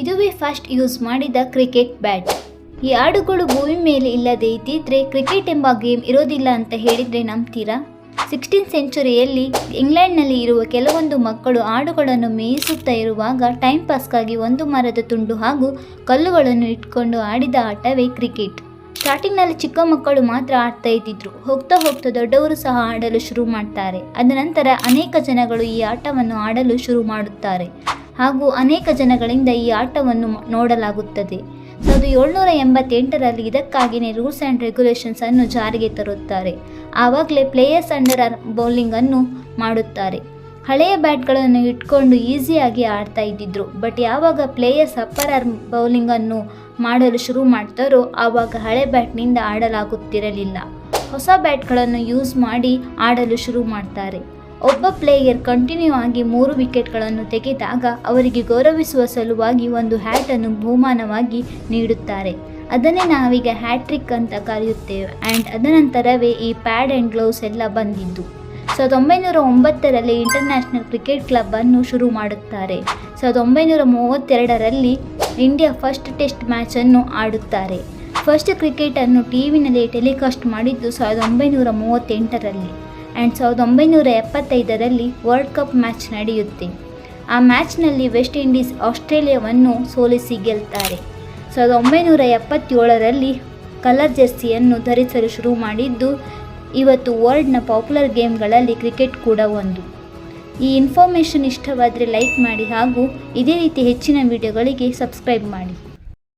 ಇದುವೇ first use ಮಾಡಿದ cricket bat. ಈ ಆಡುಗಳು ಭೂಮಿ ಮೇಲೆ ಇಲ್ಲದೆ ಇದ್ದಿದ್ರೆ ಕ್ರಿಕೆಟ್ ಎಂಬ ಗೇಮ್ ಇರೋದಿಲ್ಲ ಅಂತ ಹೇಳಿದರೆ ನಂಬ್ತೀರಾ? 16th ಸೆಂಚುರಿಯಲ್ಲಿ ಇಂಗ್ಲೆಂಡ್ನಲ್ಲಿ ಇರುವ ಕೆಲವೊಂದು ಮಕ್ಕಳು ಆಡುಗಳನ್ನು ಮೇಯಿಸುತ್ತಾ ಇರುವಾಗ ಟೈಮ್ ಪಾಸ್ಗಾಗಿ ಒಂದು ಮರದ ತುಂಡು ಹಾಗೂ ಕಲ್ಲುಗಳನ್ನು ಇಟ್ಕೊಂಡು ಆಡಿದ ಆಟವೇ ಕ್ರಿಕೆಟ್. ಸ್ಟಾರ್ಟಿಂಗ್ನಲ್ಲಿ ಚಿಕ್ಕ ಮಕ್ಕಳು ಮಾತ್ರ ಆಡ್ತಾ ಇದ್ದಿದ್ರು. ಹೋಗ್ತಾ ಹೋಗ್ತಾ ದೊಡ್ಡವರು ಸಹ ಆಡಲು ಶುರು ಮಾಡ್ತಾರೆ. ಅದ ನಂತರ ಅನೇಕ ಜನಗಳು ಈ ಆಟವನ್ನು ಆಡಲು ಶುರು ಮಾಡುತ್ತಾರೆ ಹಾಗೂ ಅನೇಕ ಜನಗಳಿಂದ ಈ ಆಟವನ್ನು ನೋಡಲಾಗುತ್ತದೆ. 1788ರಲ್ಲಿ ಇದಕ್ಕಾಗಿಯೇ ರೂಲ್ಸ್ ಆ್ಯಂಡ್ ರೆಗ್ಯುಲೇಷನ್ಸ್ ಅನ್ನು ಜಾರಿಗೆ ತರುತ್ತಾರೆ. ಆವಾಗಲೇ ಪ್ಲೇಯರ್ಸ್ ಅಂಡರ್ ಆರ್ಮ್ ಬೌಲಿಂಗ್ ಅನ್ನು ಮಾಡುತ್ತಾರೆ. ಹಳೆಯ ಬ್ಯಾಟ್ಗಳನ್ನು ಇಟ್ಕೊಂಡು ಈಸಿಯಾಗಿ ಆಡ್ತಾ ಇದ್ದಿದ್ರು. ಬಟ್ ಯಾವಾಗ ಪ್ಲೇಯರ್ಸ್ ಅಪ್ಪರ್ ಆರ್ಮ್ ಬೌಲಿಂಗ್ ಅನ್ನು ಮಾಡಲು ಶುರು ಮಾಡ್ತಾರೋ ಆವಾಗ ಹಳೆ ಬ್ಯಾಟ್ನಿಂದ ಆಡಲಾಗುತ್ತಿರಲಿಲ್ಲ. ಹೊಸ ಬ್ಯಾಟ್ಗಳನ್ನು ಯೂಸ್ ಮಾಡಿ ಆಡಲು ಶುರು ಮಾಡ್ತಾರೆ. ಒಬ್ಬ ಪ್ಲೇಯರ್ ಕಂಟಿನ್ಯೂ ಆಗಿ 3 ವಿಕೆಟ್ಗಳನ್ನು ತೆಗೆದಾಗ ಅವರಿಗೆ ಗೌರವಿಸುವ ಸಲುವಾಗಿ ಒಂದು ಹ್ಯಾಟನ್ನು ಬಹುಮಾನವಾಗಿ ನೀಡುತ್ತಾರೆ. ಅದನ್ನೇ ನಾವೀಗ ಹ್ಯಾಟ್ರಿಕ್ ಅಂತ ಕರೆಯುತ್ತೇವೆ. ಆ್ಯಂಡ್ ಅದನಂತರವೇ ಈ ಪ್ಯಾಡ್ ಆ್ಯಂಡ್ ಗ್ಲೌಸ್ ಎಲ್ಲ ಬಂದಿದ್ದು. 1909ರಲ್ಲಿ ಇಂಟರ್ನ್ಯಾಷನಲ್ ಕ್ರಿಕೆಟ್ ಕ್ಲಬ್ ಅನ್ನು ಶುರು ಮಾಡುತ್ತಾರೆ. 1932ರಲ್ಲಿ ಇಂಡಿಯಾ ಫಸ್ಟ್ ಟೆಸ್ಟ್ ಮ್ಯಾಚನ್ನು ಆಡುತ್ತಾರೆ. ಫಸ್ಟ್ ಕ್ರಿಕೆಟನ್ನು ಟಿವಿನಲ್ಲಿ ಟೆಲಿಕಾಸ್ಟ್ ಮಾಡಿದ್ದು 1938ರಲ್ಲಿ. ಆ್ಯಂಡ್ 1975ರಲ್ಲಿ ವರ್ಲ್ಡ್ ಕಪ್ ಮ್ಯಾಚ್ ನಡೆಯುತ್ತೆ. ಆ ಮ್ಯಾಚ್ನಲ್ಲಿ ವೆಸ್ಟ್ ಇಂಡೀಸ್ ಆಸ್ಟ್ರೇಲಿಯಾವನ್ನು ಸೋಲಿಸಿ ಗೆಲ್ತಾರೆ. 1977ರಲ್ಲಿ ಕಲರ್ ಜೆರ್ಸಿಯನ್ನು ಧರಿಸಲು ಶುರು ಮಾಡಿದ್ದು. ಇವತ್ತು ವರ್ಲ್ಡ್ನ ಪಾಪ್ಯುಲರ್ ಗೇಮ್ಗಳಲ್ಲಿ ಕ್ರಿಕೆಟ್ ಕೂಡ ಒಂದು. ಈ ಇನ್ಫಾರ್ಮೇಷನ್ ಇಷ್ಟವಾದರೆ ಲೈಕ್ ಮಾಡಿ ಹಾಗೂ ಇದೇ ರೀತಿ ಹೆಚ್ಚಿನ ವಿಡಿಯೋಗಳಿಗೆ ಸಬ್ಸ್ಕ್ರೈಬ್ ಮಾಡಿ.